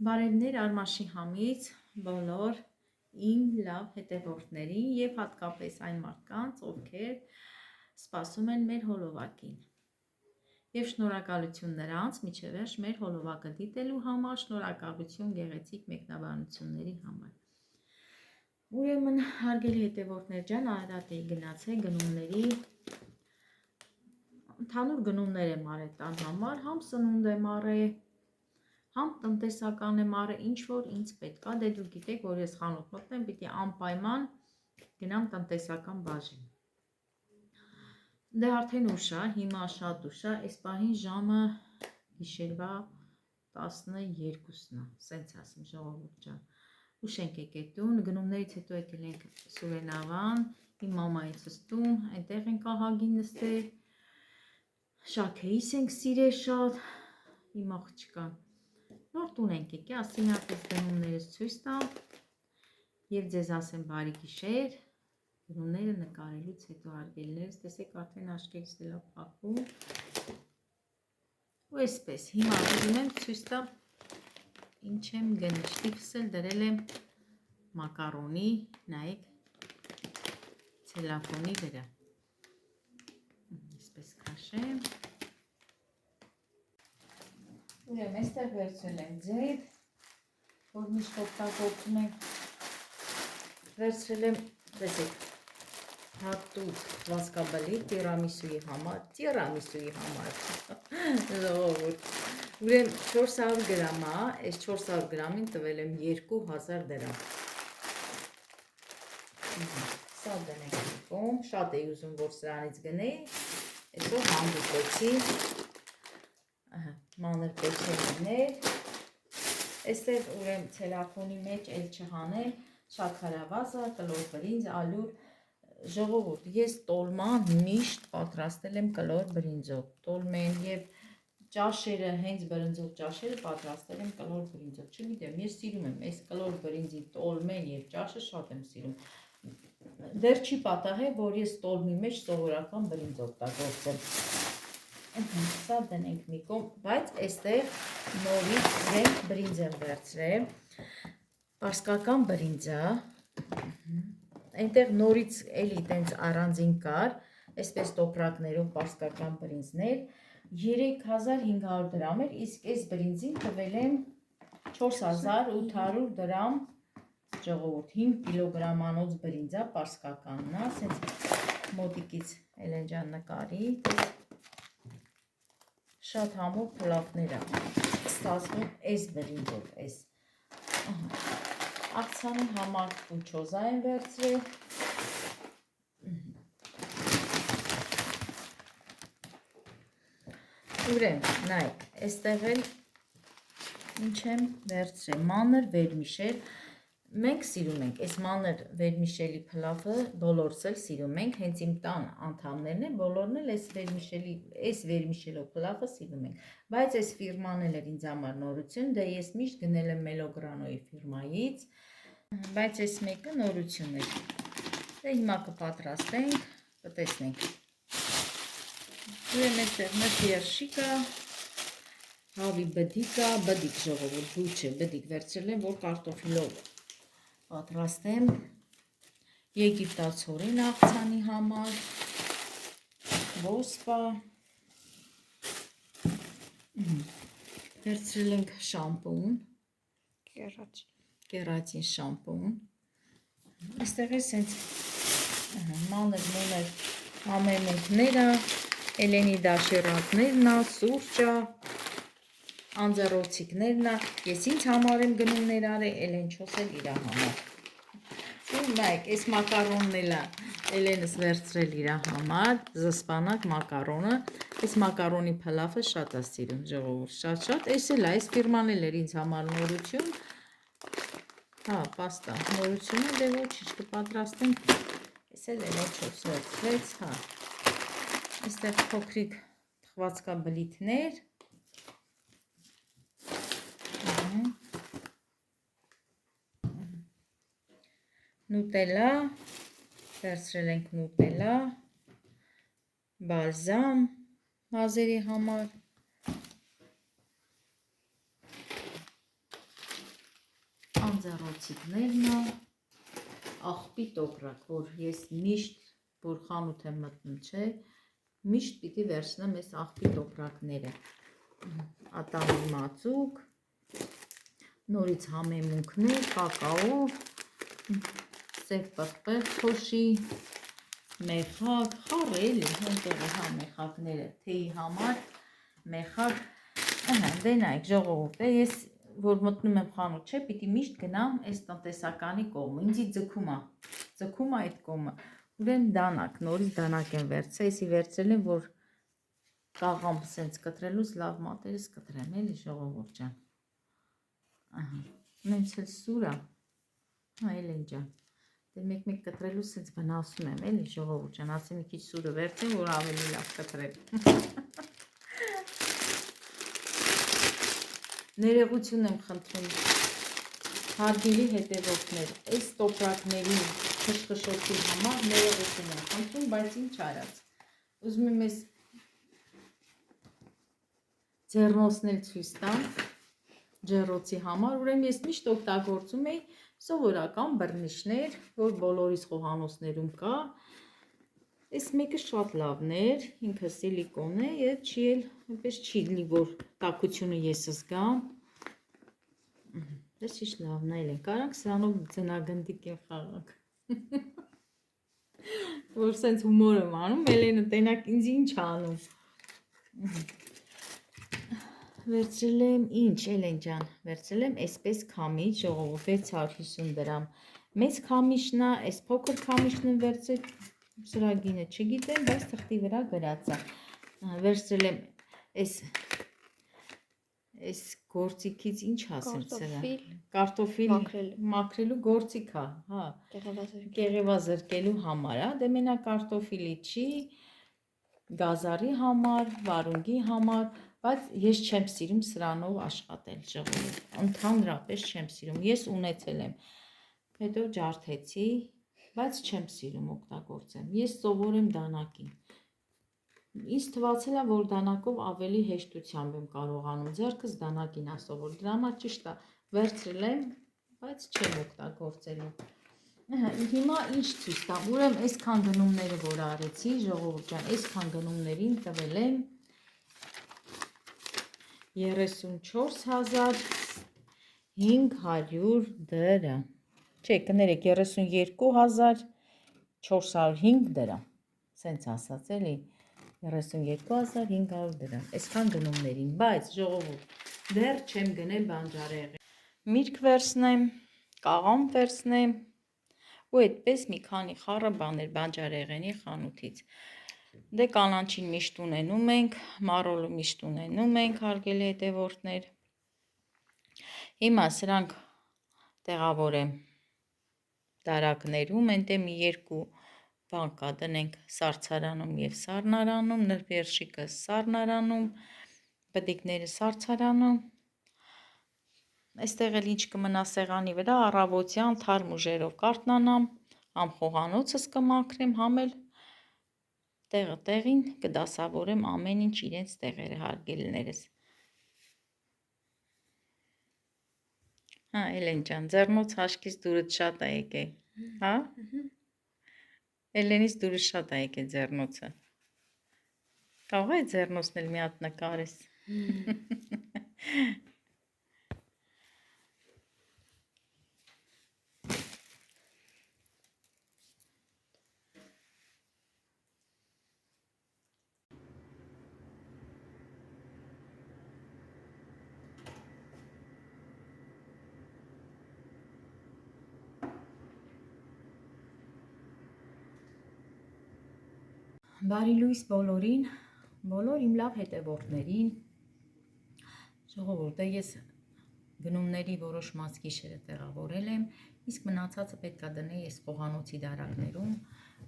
Բարևներ Արմաշի համից բոլոր իմ լավ հետևորդներին և հատկապես այն մարդկանց, ովքեր սպասում են մեր հոլովակին։ Եվ շնորհակալություն նրանց միջև վերջ մեր հոլովակը դիտելու համար, շնորհակալություն գեղեցիկ մեկնաբանությունների համար։ Ուրեմն հարգելի հետևորդներ ջան, Արարատ էի գնացել գնումների, ընդհանուր գնումներ եմ արել տան համար, համ սնունդ եմ արել, համ տնտեսական եմ արել, ինչ որ ինձ պետք է, դե դուք գիտեք, որ ես խանութ մտնեմ, պիտի անպայման գնամ տնտեսական բաժին։ Դե արդեն ուշ է, հիմա շատ ուշ է, այս պահին ժամը գիշերվա 12-ն է, սենց ասեմ ժողովուրդ ջան։ Ուշ ենք եկել տուն, գնումներից հետո եկել ենք Սուրենավան, իմ մամայիցս տուն, այնտեղ ենք ահագին նստել, Շաքեիս ենք սիրել շատ, իմ աղջկան։ Նոր տուն ենք եկել, ասին հատես գնումներս ցույց տամ և ձեզ ասեմ բարի գիշեր, գնումները նկարելուց հետո հարգելիներս, տեսեք արդեն աչքերս դել է փակվում։ Ու այսպես, հիմա ուզում եմ ցույց տամ ինչ եմ գնել, շտիպս էլ դրել եմ մակարոնի, նայեք, ցելոֆանի վրա։ Այսպես քաշեմ։ Ուրեմն այստեղ վերցրել եմ ձեթ, որ միշտ օգտագործում ենք, վերցրել եմ, տեսեք, հատուկ վասկաբլիթ տիրամիսուի համար, ժողովուրդ, ուրեմն 400 գրամ է, այս 400 գրամին տվել եմ 2000 դրամ, սա դնենք դիպում, շատ էի ուզում, որ սրանից գնեի, այսօր հանդիպեցի, մանր պեչենիներ, այստեղ ուրեմն ցելոֆանի մեջ էլ չհանել, շաքարավազը, կլոր բրինձ, ալյուր, ժողովուրդ, ես տոլման միշտ պատրաստել եմ կլոր բրինձով, տոլմեն և ճաշերը, հենց բրինձով ճաշերը պատրաստել եմ կլոր բրինձով, չգիտեմ, ես սիրում եմ, այս կլոր բրինձի տոլմեն և ճաշը շատ եմ սիրում, դեռ չի պատահել, որ ես տոլմի մեջ սովորական բրինձ օգտագործեմ, սա դնենք մի կողմ, բայց այստեղ նորից իրենք բրինձ եմ վերցրել, պարսկական բրինձը, այնտեղ նորից էլի տենց առանձին կար, այսպես տոպրակներով պարսկական բրինձներ, 3500 դրամ էր, իսկ այս բրինձին տվել եմ 4800 դրամ, ժողովուրդ, 5 կիլոգրամանոց բրինձա, պարսկականն է, սենց մոտիկից Էլեն ջան նկարի, շատ համով փլավներ է, ստացվում այս բրինձով, այս, աղցանի համար ուչոզա եմ վերցրել, ուրեմն, նայք, այստեղ էլ ինչ եմ վերցրել, մանր վերմիշել, մենք սիրում ենք, այս մանր վերմիշելի փլավը բոլորս էլ սիրում ենք, հենց իմ տան անդամներն են, բոլորն էլ այս վերմիշելով փլավը սիրում ենք, բայց այս ֆիրման էլ էր ինձ համար նորություն, դե ես միշտ գնել եմ Մելոգրանոյի ֆիրմայից, բայց այս մեկը նորություն էր, դե հիմա կպատրաստենք, կտեսնենք, ուրեմն այստեղ մտ երշիկա, հավի բդիկա, բդիկ ժողովուրդ, բու չէ, բդիկ վերցրել եմ, որ կարտոֆիլով պատրաստեմ, եգիպտացորեն աղցանի համար, ոսպա, վերցրել ենք շամպուն, կերատին շամպուն, այստեղ է սենց մանր մոներ ամենենքները, Էլենի դաշերատներն է, սուրճա, անձեռոցիկներն է, ես ինձ համար եմ գնումներ արել, Էլեն չոս էլ իրա համար, ու նայք, այս մակարոնն էլ է, Էլենս վերցրել իրա համար, զսպանակ մակարոնը, այս մակարոնի փլավը շատ է սիրում, ժողովուրդ, շատ, այս էլ է, այս ֆիրման էլ էր ինձ համար նորություն, հա, պաստա, նորություն է, դե ոչինչ կպատրաստենք, այս էլ էլոչոս վերցրեց, հա, այստեղ փոքրիկ թխվածքաբլիթներ, նուտելա, վերցրել ենք նուտելա, բալզամ մազերի համար, ձեռոցիկներն է, աղբի տոպրակ, որ ես միշտ, որ խանութ եմ մտնում, չէ, միշտ պիտի վերցնեմ այս աղբի տոպրակները, ատամի մածուկ, նորից համեմունքներ, կակաո, սև պղպեղ փոշի, մեխակ, խառը էլի, հենտեղի հա մեխակները, թեյի համար, մեխակ, դե նայք ժողովուրդ է, ես որ մտնում եմ խանութ, չէ, պիտի միշտ գնամ այս տնտեսականի կողմը, ինձի ձգում է այդ կողմը, ուրեն դանակ, նորից դանակ եմ վերցրել, եսի վերցրել եմ, որ կաղամ սենց կտրելուց լավ մատերս կտրեմ, էլի ժողովուրդ ջան, նենց էլ սուրա, Էլեն ջան, դե մեկ կտրելուց սենց վնասում եմ, էլի ժողովուրդ ջան, ասի մի քիչ սուրը վերցեմ, որ ավելի լավ կտրել, ներողություն եմ խնդրում, հարգելի հետևորդներ, այս տոպրակների խշխշոցի համար ներողություն եմ խնդրում, բայց ինչ արած, ուզում եմ ես ձեռնոցն էլ ցույց տամ, ջեռոցի համար, ուրեմն ես միշտ օգտագործում էի սովորական բռնիչներ, որ բոլորիս խոհանոցներում կա, այս մեկը շատ լավն էր, ինքը սիլիկոն է և չի էլ, այնպես չի լի, որ տաքությունը ես զգամ, դες ինչ լավն էլ են, կարանք սրանով ձնագնդիկ եմ խաղակ, որ սենց հումոր եմ անում, Էլենը տենակ ինձ ինչ անում, վերցրել եմ ինչ, Էլեն ջան, վերցրել եմ այսպես քամիչ, ժողովուրդ 650 դրամ, մեծ քամիչն է, այս փոքր քամիչն եմ վերցրել, սրագինը չգիտեմ, բայց թղթի վրա գրած է, վերցրել եմ այս գործիքից ինչ ասեմ սրա, կարտոֆիլ մաքրելու գործիք է, հա, կեղևա զրկելու համար, դե մենակ կարտոֆիլի չի, գազարի համար, վարունգի համար, բայց ես չեմ սիրում սրանով աշխատել, ժողովուրդ, ընդհանրապես չեմ սիրում, ես ունեցել եմ, հետո ջարդեցի, բայց չեմ սիրում օգտագործեմ, ես սովոր եմ դանակին, ինձ թվացել է, որ դանակով ավելի հեշտությամբ եմ կարողանում, ձեռքս դանակին է սովոր, դրա համար ճիշտ է, վերցրել եմ, բայց չեմ օգտագործելու, հիմա ինչ ցույց տամ, ուրեմն այսքան գնումները, որ արեցի, ժողովուրդ ջան, այսքան գնումներին տվել եմ 34,500 դրամ, չէ, կներեք 32,405 դրամ, սենց ասած էլի, 32,500 դրամ, այսքան գնումներին, բայց ժողովուրդ, դեռ չեմ գնել բանջարեղեն, միրգ վերցնեմ, կաղամ վերցնեմ, ու այդպես մի քանի խառը բաներ բանջարեղենի խանութից, դե կանանչին միշտ ունենում ենք, մարոլը միշտ ունենում ենք, հարգելի հետևորդներ, հիմա սրանք տեղավորեմ դարակներում, ենտե մի երկու բան կա, դնենք սարցարանում և սառնարանում, նրբերշիկը սառնարանում, բդիկները սարցարանում, այստեղ էլ ինչ կմնա սեղանի վրա, առավոտյան թարմ ուժերով կարթնանամ, համ խոհանոցս կմաքրեմ, համ էլ տեղը տեղին կդասավորեմ ամեն ինչ իրենց տեղերը հարգելիներս, հա Էլեն ջան, ձեռնոց հաշկից դուրդ շատ է եկել, հա, Էլենից դուրս շատ է եկել ձեռնոցը, կարող է ձեռնոցն էլ մի հատ նկարես, բարի լույս բոլորին, բոլոր իմ լավ հետևորդներին, ժողովուրդ է, ես գնումների որոշ մաս գիշերը տեղավորել եմ, իսկ մնացածը պետք է դնեի ես խոհանոցի դարակներում,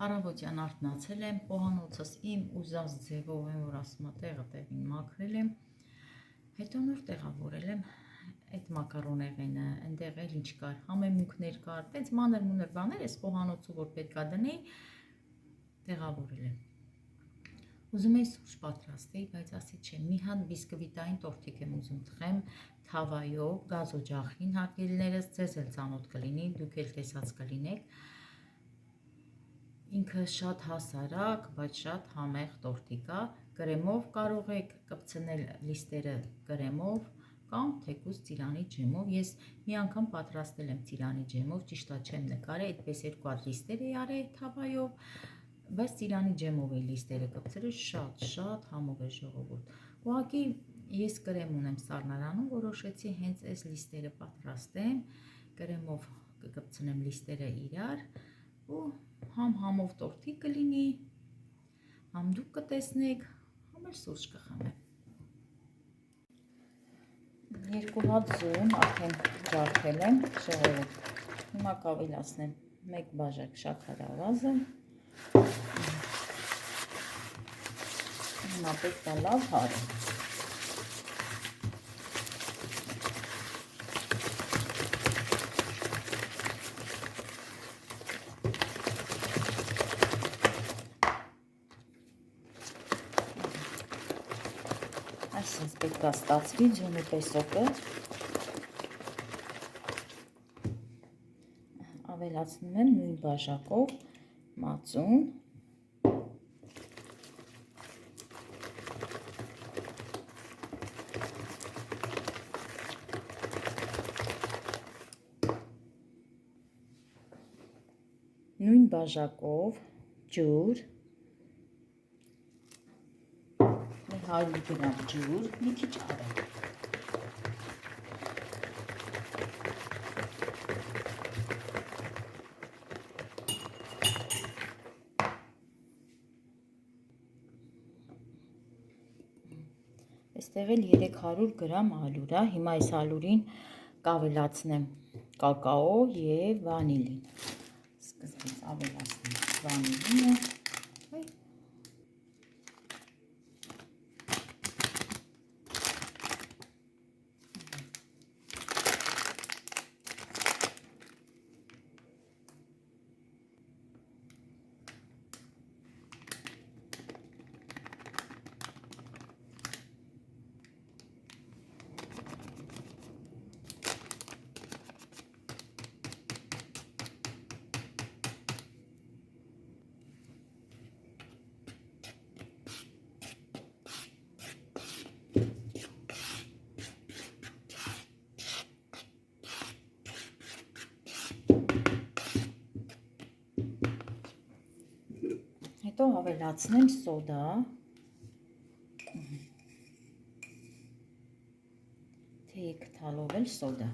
առավոտյան արթնացել եմ, խոհանոցս իմ ուզած ձևով եմ, որ ասում տեղը տեղին մաքրել եմ, հետո նոր տեղավորել եմ այդ մակարոնեղենը, այնտեղ էլ ինչ կար, համեմունքներ կար, տենց մանր-մունր բաներ, այս խոհանոցու որ պետք է դնեի, տեղավորել եմ, Ուզում եի սուրճ պատրաստեի, բայց ասի չէ, մի հատ բիսկվիտային տորտիկ եմ ուզում թխեմ թավայով, գազօջախին հարգելիներս, ձեզ էլ ծանոթ կլինի, դուք էլ տեսած կլինեք։ Ինքը շատ հասարակ, բայց շատ համեղ տորտիկ է, կրեմով կարող եք կպցնել լիստերը կրեմով կամ թեկուզ ծիրանի ջեմով։ Ես մի անգամ պատրաստել եմ ծիրանի ջեմով, ճիշտ է չեմ նկարել, այդպես 2 հատ լիստեր էի արել թավայով, բայց ծիրանի ջեմով էի լիստերը կպցրել, շատ համով է ժողովուրդ։ Ուղղակի ես կրեմ ունեմ սառնարանում, որոշեցի հենց այս լիստերը պատրաստեմ, կրեմով կկպցնեմ լիստերը իրար ու համ համով տորտիկ կլինի, համ դուք կտեսնեք, համ էլ սուրճ կխմեմ։ 2 հատ ձուն արդեն ջարդել եմ, ժողովուրդ։ Հիմա կավելացնեմ 1 բաժակ շաքարավազը։ Հիմա պետք է լավ հարեմ։ Այսպես պետք է ստացվի ձյունի պեսոկը։ Ավելացնում եմ նույն բաժակով մածուն։ Նույն բաժակով ջուր, 100 գրամ ջուր, մի քիչ արև։ Այստեղ էլ 300 գրամ ալյուր է, հիմա այս ալյուրին կավելացնեմ կակաո և վանիլին։ Սկզբից ավելացնեմ վանիլինը։ Հետո ավելացնեմ սոդա, թեյ քթալով էլ սոդա։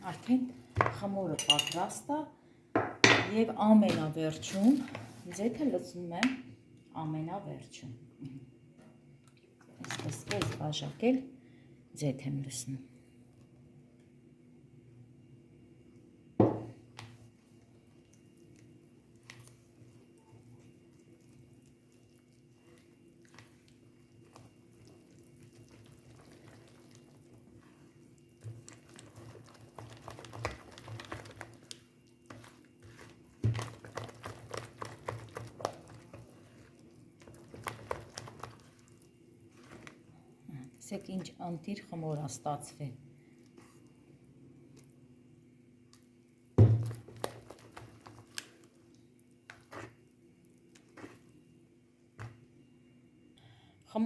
Արդեն խմորը պատրաստ է և ամենավերջում ձեթը լցնում եմ ամենավերջում։ Այսպես կես բաժակ էլ ձեթ եմ լցնում։ Տեսեք ինչ ընտիր խմոր է ստացվել։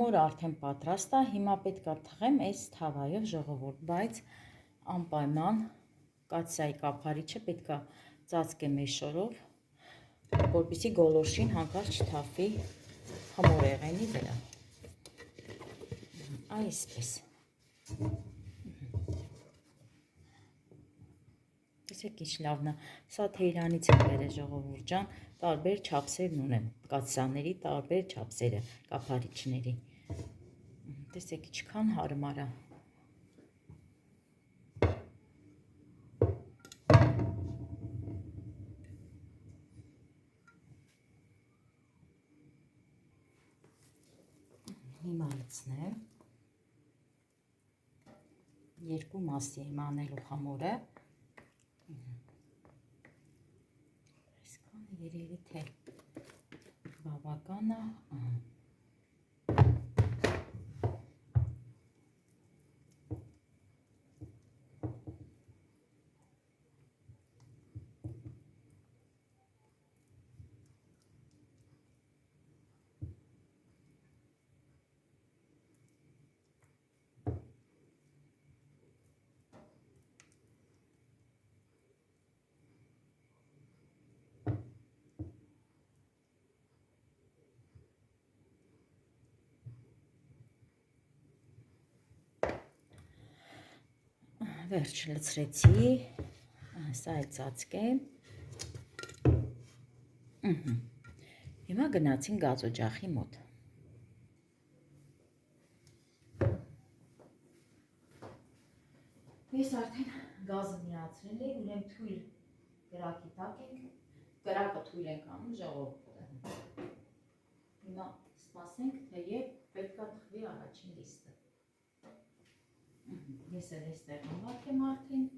Համորը արդեն պատրաստ է, հիմա պետք է թխեմ այս թավայով ժողովուրդ, բայց անպայման կաթսայի կափարիչը պետք է ծածկեմ այս շորով, որպեսզի գոլորշին հանկարծ չթափվի խմորեղենի վրա։ Այսպես։ Տեսեք ինչ լավն է, սա Թեհրանից եմ բերել ժողովուրդ ջան, տարբեր չափսերն ունեմ, կաթսաների տարբեր չափսերը, կափարիչների։ Տեսեք ինչքան հարմար է։ Հիմա լցնեմ։ Երկու մասի եմ անելու խմորը։ Այսքան երևի թե բավական է։ Վերջ լցրեցի, սա էլ ծածկեմ։ Հիմա գնացին գազօջախի մոտ։ Ես արդեն գազը միացրել եմ, ուրեմն թույլ կրակի տակ ենք, կրակը թույլ ենք անում ժողովուրդը։ Հիմա սպասենք, թեև պետք է թխվի առաջին լիստը։ Ես էլ այստեղ հավաքեմ արդեն։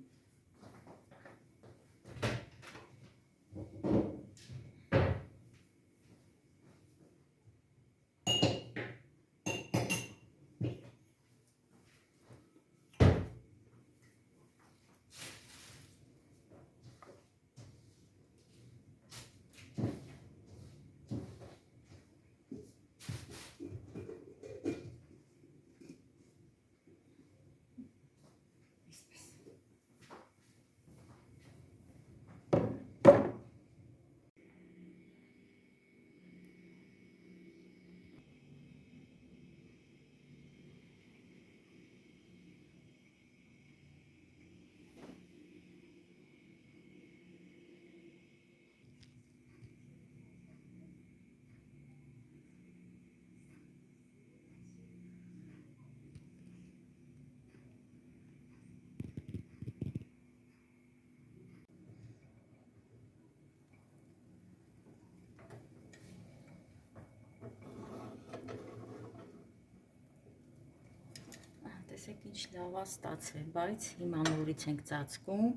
Տեսեք ինչ լավ է ստացվել, բայց հիմա նորից ենք ծածկում։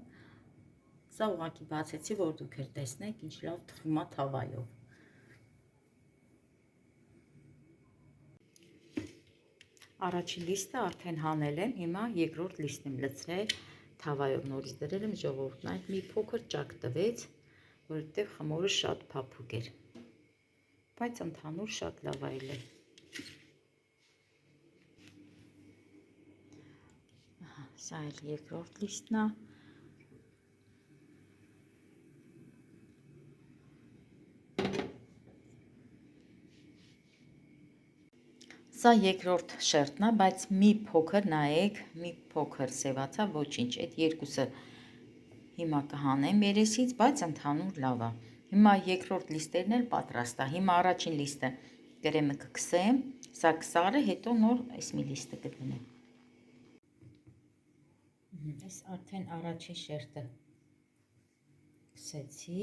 Սա ուղղակի բացեցի, որ դուք էլ տեսնեք ինչ լավ թխում է թավայով։ Առաջին լիստը արդեն հանել եմ, հիմա երկրորդ լիստն եմ լցրել թավայով, նորից դրել եմ ժողովուրդն, այդ մի փոքր ճակ տվեց, որովհետև խմորը շատ փափուկ էր, բայց ընդհանուր շատ լավ այլ է։ Սա էլ երկրորդ լիստն է։ Սա երկրորդ շերտն է, բայց մի փոքր նայեք, մի փոքր սևացա, ոչինչ, այդ երկուսը հիմա կհանեմ երեսից, բայց ընդհանուր լավ է։ Հիմա երկրորդ լիստերն էլ պատրաստ է։ Հիմա առաջին լիստը կրեմը կքսեմ, սա կսարը, հետո նոր այս մի լիստը կդնեմ։ Այս արդեն առաջին շերտը քսեցի։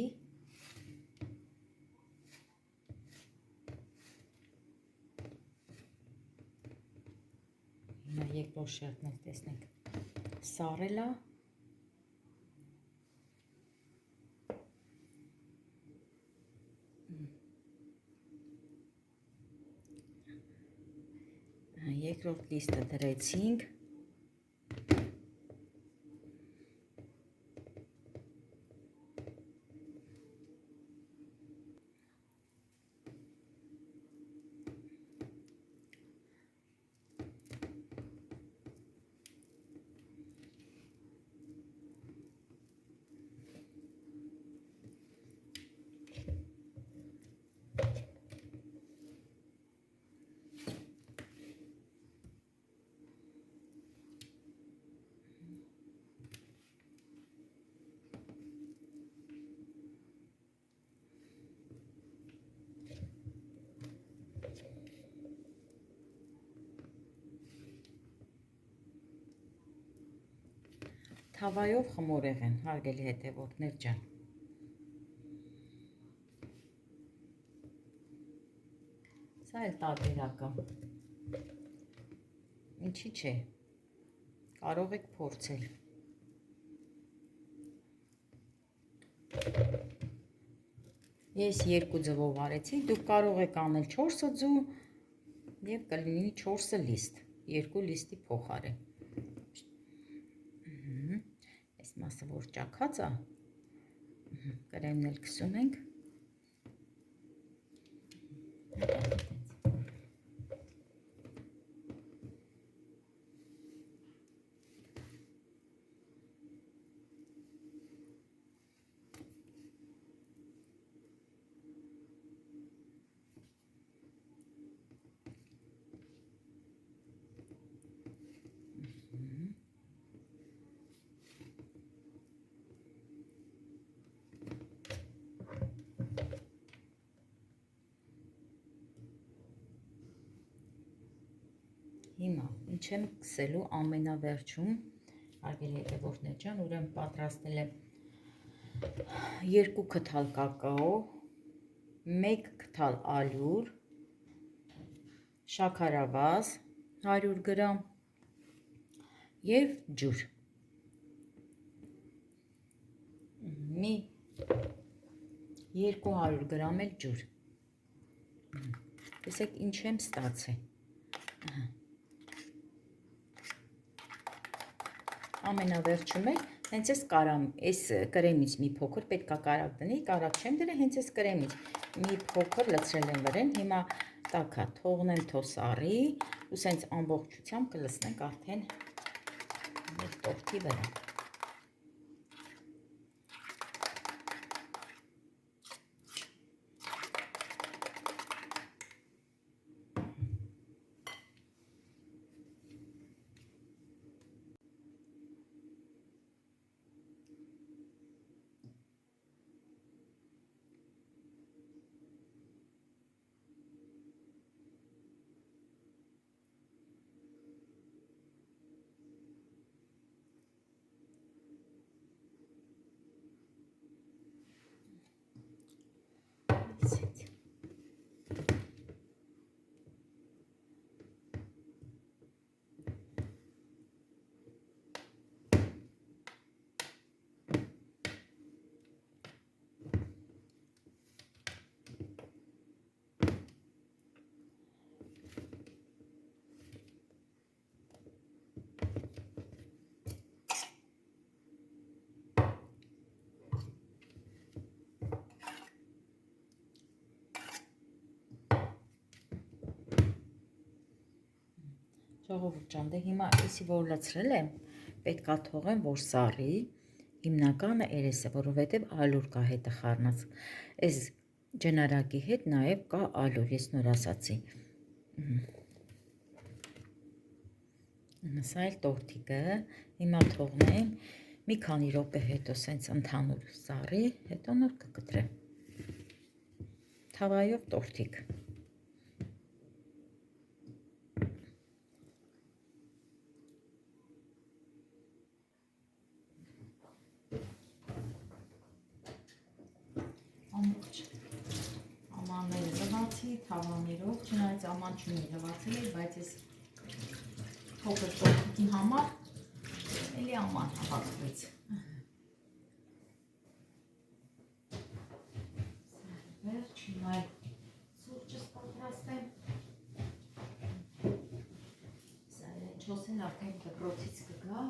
Հիմա երկրորդ շերտն էլ տեսնենք սարել է։ Երկրորդ լիստը դրեցինք։ թավայով խմորեղեն, հարգելի հետևորդներ ջան։ Սա էլ տարբերակը։ Ինչի՞ չէ։ Կարող եք փորձել։ Ես 2 ձվով արեցի, դուք կարող եք անել 4 ձու եւ կլինի 4 լիստ, 2 լիստի փոխարեն։ Այս մասը որ ճաքած է, կրեմն էլ քսում ենք։ Հիմա ինչ եմ կսելու ամենավերջում, հարգելի հետևորդներ ջան, ուրեմն պատրաստել եմ 2 քթալ կակաո, 1 քթալ ալյուր, շաքարավազ 100 գրամ եւ ջուր։ Մի 200 գրամ էլ ջուր։ Տեսեք ինչ եմ ստացել։ Ամենավերջում էլ հենց այս կրեմից մի փոքր պետքա կարակ դնի, կարակ չեմ դրել, հենց այս կրեմից մի փոքր լցրել եմ վրեն, հիմա տակա թողնեմ թոսարի ու սենց ամբողջությամբ կլցնենք արդեն մեր տորտի վրա։ Ժողովուրդ ջան, դե հիմա էսի որ լցրել եմ, պետքա թողեմ, որ սառի, հիմնականը երեսը, որովհետև ալյուր կա հետը խառնած։ Այս ջնարակի հետ նաև կա ալյուր, ես նոր ասացի։ Սա էլ տորտիկը, հիմա թողնեմ, մի քանի րոպե հետո սենց ընդհանուր սառի, հետո նոր կկտրեմ։ Թավայով տորտիկ։ Ամանները լվացի, թավաներով, չնայած աման չունի լվացել է, բայց ես փոքր տորտիկի համար էլի աման հավաքվեց։ Վերջ, հիմա սուրճս պատրաստեմ։ Սա չոսեն արդեն դպրոցից կգա։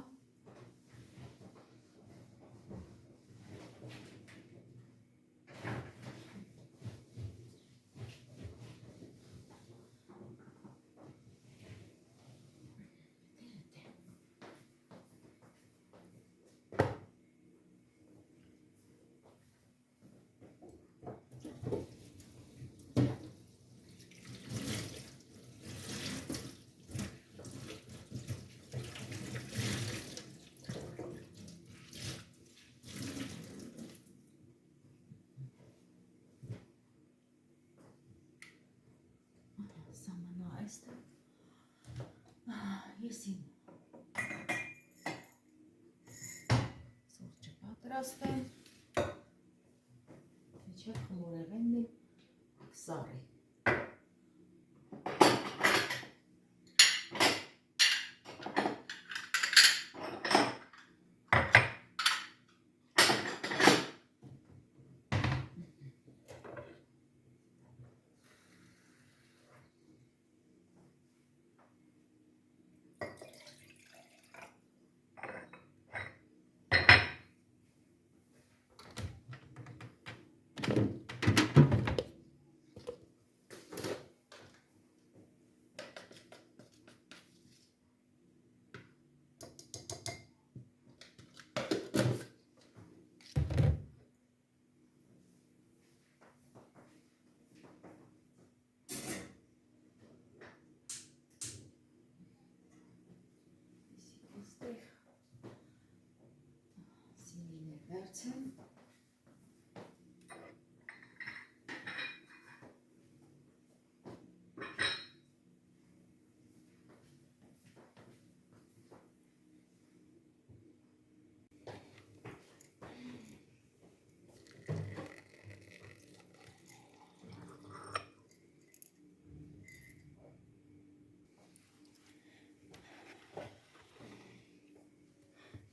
Ես իմ պատրաստեմ։ Չէ, խմորեղենն է սարի։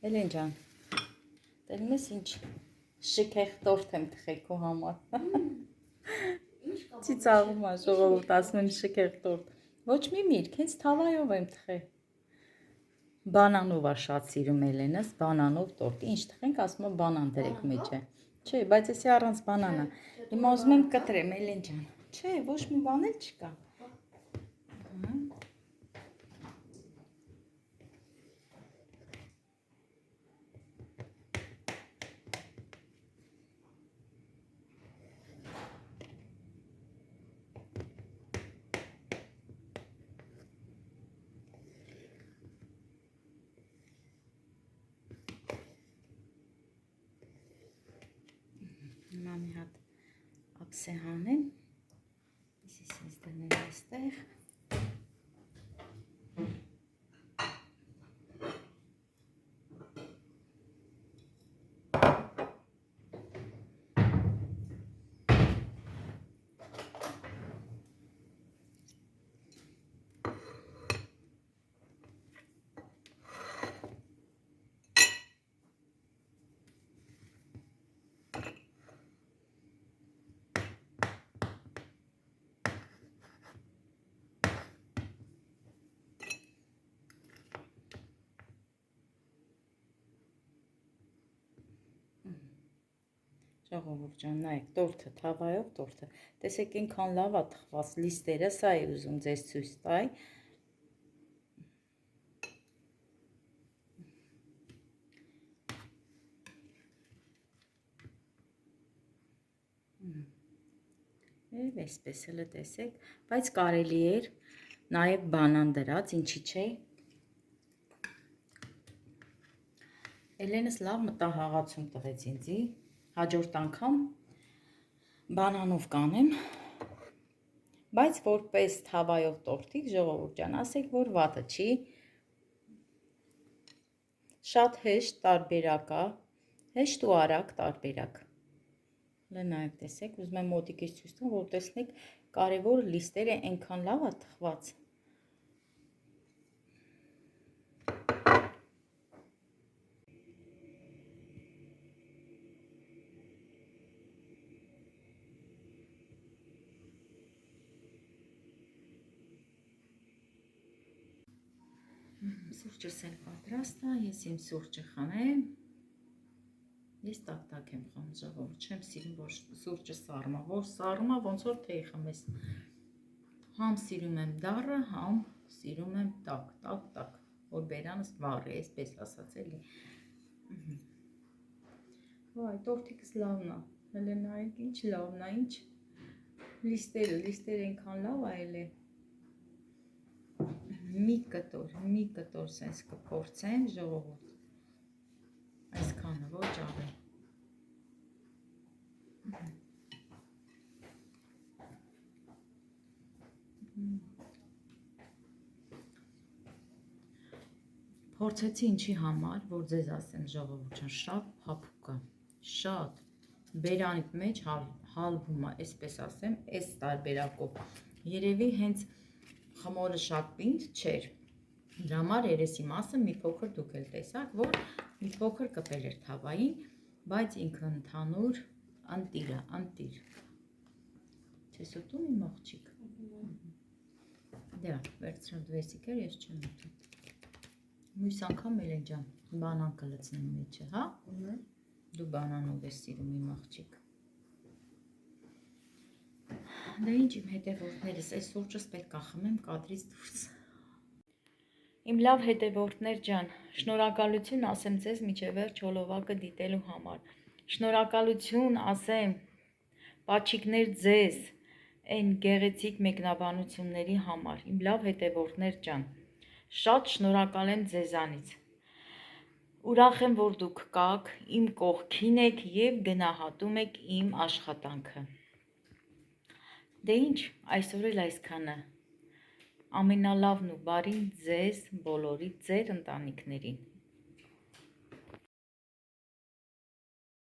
Էլեն ջան, դերում ես ինչ շքեղ տորթ եմ թխել քո համար։ Չի ծաղում է ժողովուրդ, ասում եմ շքեղ տորթ։ Ոչ մի միրգ, հենց թավայով եմ թխել։ Բանանով է շատ սիրում Էլենս, բանանով տորթ։ Ինչ թխենք, ասում է բանան դրեք մեջը։ Չէ, բայց էսի առանց բանանա։ Հիմա ուզում եմ կտրեմ, Էլեն ջան։ Չէ, ոչ մի բան էլ չկա։ Հիմա մի հատ ափսե հանեմ, իսես դնել այստեղ։ Ժողովուրդ ջան, նայեք, տորթը, թավայով տորթը, տեսեք ինքան լավ է թխված, լիստերը, սա է ուզում ձեզ ցույց տալ։ Եվ այսպես էլ տեսեք, բայց կարելի էր նաև բանան դրած, ինչի՞ չէ։ Էլենս լավ մտահաղացում տվեց ինձի, հաջորդ անգամ բանանով կանեմ, բայց որպես թավայով տորթիկ, ժողովուրդ ջան, ասեք, որ վատը չի, շատ հեշտ տարբերակ է, հեշտ ու արագ տարբերակ։ Նայեք, տեսեք, ուզում եմ մոտիկից ցույց տամ, որ տեսնեք, կարևոր լիստերը այնքան լավ է թխված։ Սուրճս էլ պատրաստ է, ես իմ սուրճը խմեմ։ Ես տակ-տակ եմ խմում, ժողովուրդ, չեմ սիրում, որ սուրճը սառմա, որ սառմա, ոնց որ թեյ խմես։ Համ սիրում եմ դառը, համ սիրում եմ տակ, որ բերանս վառ է, այսպես ասած էլի։ Վայ, տորթիկս լավն է, հələ նայեք, ինչ լավն է, ինչ լիստերը այնքան լավ է էլի։ Մի կտոր սենց կփորձեմ, ժողովուրդ, այսքանը, ոչ ավելի։ Փորձեցի ինչի համար, որ ձեզ ասեմ ժողովուրդ ջան, շատ փափուկ է, շատ բերանիդ մեջ հալվում է, այսպես ասեմ, այս տարբերակով։ Երևի հենց խմորը շատ պինդ չէր։ Դրա համար երեսի մասը մի փոքր դուք էլ տեսաք, որ մի փոքր կպել էր թավային, բայց ինքը ընդհանուր անտիր։ Չես ուտում իմ աղջիկ։ Դե, վերցրել դվեսիկ էր, ես չեմ ուտում։ Մյուս անգամ Էլեն ջան, բանան կլցնեմ մեջը, հա? Դու բանանով ես սիրում իմ աղջիկ։ Դե ինչ իմ հետևորդներս, այս սուրճս պետք է խմեմ կադրից դուրս։ Իմ լավ հետևորդներ ջան, շնորհակալություն ասեմ ձեզ մինչև վերջ հոլովակը դիտելու համար։ Շնորհակալություն ասեմ պաչիկներ ձեզ այն գեղեցիկ մեկնաբանությունների համար։ Իմ լավ հետևորդներ ջան, շատ շնորհակալ եմ ձեզանից։ Ուրախ եմ, որ դուք կաք, իմ կողքին եք եւ գնահատում եք իմ աշխատանքը։ Դե ինչ, այսօր էլ այսքանը։ Ամենալավն ու բարին ձեզ բոլորի, ձեր ընտանիքներին։